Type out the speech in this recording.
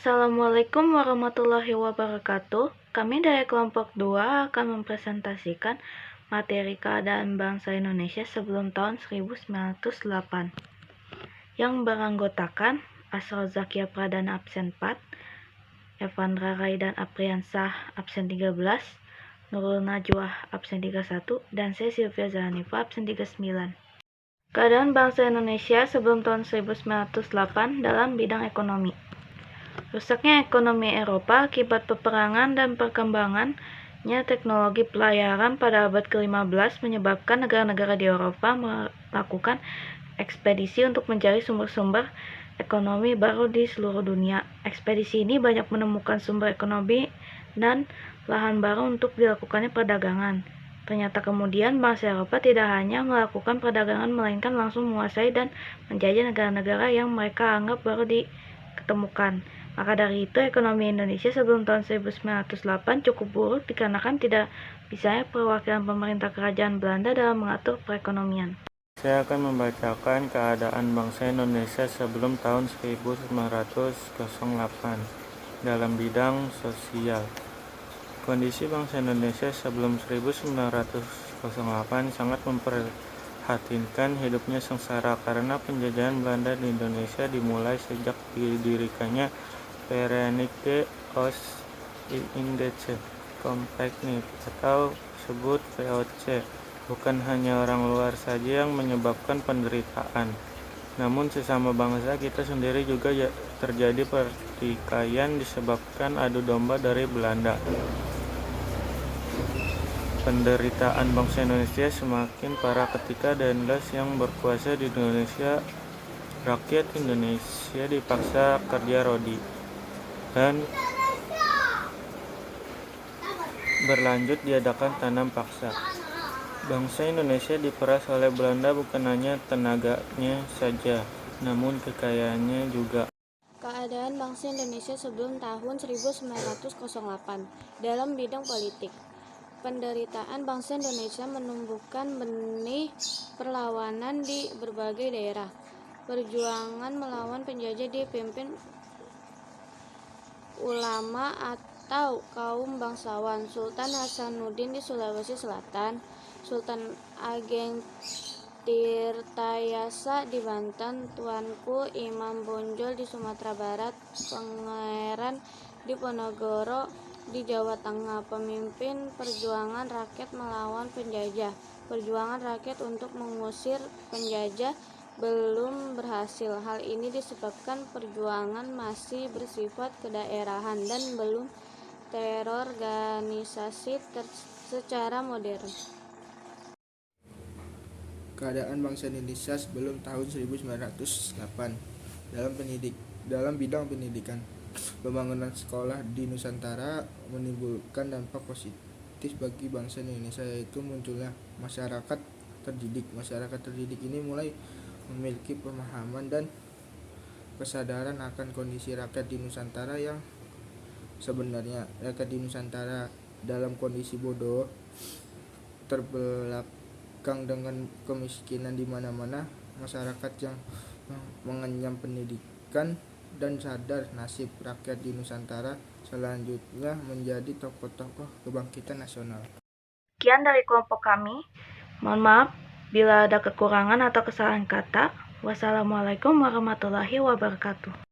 Assalamualaikum warahmatullahi wabarakatuh. Kami dari kelompok 2 akan mempresentasikan materi keadaan bangsa Indonesia sebelum tahun 1908 yang beranggotakan Asrul Zakia Pradana absen 4, Evandra Raidan Apriansah absen 13, Nurul Najwa absen 31, dan saya Sylvia Zahanifa absen 39. Keadaan bangsa Indonesia sebelum tahun 1908 dalam bidang ekonomi. Rusaknya ekonomi Eropa akibat peperangan dan perkembangannya teknologi pelayaran pada abad ke-15 menyebabkan negara-negara di Eropa melakukan ekspedisi untuk mencari sumber-sumber ekonomi baru di seluruh dunia. Ekspedisi ini banyak menemukan sumber ekonomi dan lahan baru untuk dilakukannya perdagangan. Ternyata kemudian bangsa Eropa tidak hanya melakukan perdagangan melainkan langsung menguasai dan menjajah negara-negara yang mereka anggap baru diketemukan. Maka dari itu, ekonomi Indonesia sebelum tahun 1908 cukup buruk dikarenakan tidak bisanya perwakilan pemerintah kerajaan Belanda dalam mengatur perekonomian. Saya akan membacakan keadaan bangsa Indonesia sebelum tahun 1908 dalam bidang sosial. Kondisi bangsa Indonesia sebelum 1908 sangat memprihatinkan. Hidupnya sengsara karena penjajahan Belanda di Indonesia dimulai sejak didirikannya Verenigde Oost-Indische Compagnie atau disebut VOC. Bukan hanya orang luar saja yang menyebabkan penderitaan, namun sesama bangsa kita sendiri juga terjadi pertikaian disebabkan adu domba dari Belanda. Penderitaan bangsa Indonesia semakin parah ketika Daendels yang berkuasa di Indonesia. Rakyat Indonesia dipaksa kerja rodi dan berlanjut diadakan tanam paksa. Bangsa Indonesia diperas oleh Belanda bukan hanya tenaganya saja, namun kekayaannya juga. Keadaan bangsa Indonesia sebelum tahun 1908 dalam bidang politik. Penderitaan bangsa Indonesia menumbuhkan benih perlawanan di berbagai daerah. Perjuangan melawan penjajah dipimpin ulama atau kaum bangsawan. Sultan Hasanuddin di Sulawesi Selatan, Sultan Ageng Tirtayasa di Banten, Tuanku Imam Bonjol di Sumatera Barat, Pangeran Diponegoro di Jawa Tengah. Pemimpin perjuangan rakyat melawan penjajah. Perjuangan rakyat untuk mengusir penjajah belum berhasil. Hal ini disebabkan perjuangan masih bersifat kedaerahan dan belum terorganisasi secara modern. Keadaan bangsa Indonesia sebelum tahun 1908 dalam bidang pendidikan. Pembangunan sekolah di Nusantara menimbulkan dampak positif bagi bangsa Indonesia, yaitu munculnya masyarakat terdidik. Masyarakat terdidik ini mulai memiliki pemahaman dan kesadaran akan kondisi rakyat di Nusantara yang sebenarnya. Rakyat di Nusantara dalam kondisi bodoh, terbelakang dengan kemiskinan di mana-mana. Masyarakat yang mengenyam pendidikan dan sadar nasib rakyat di Nusantara selanjutnya menjadi tokoh-tokoh kebangkitan nasional. Sekian dari kelompok kami. Mohon maaf bila ada kekurangan atau kesalahan kata. Wassalamualaikum warahmatullahi wabarakatuh.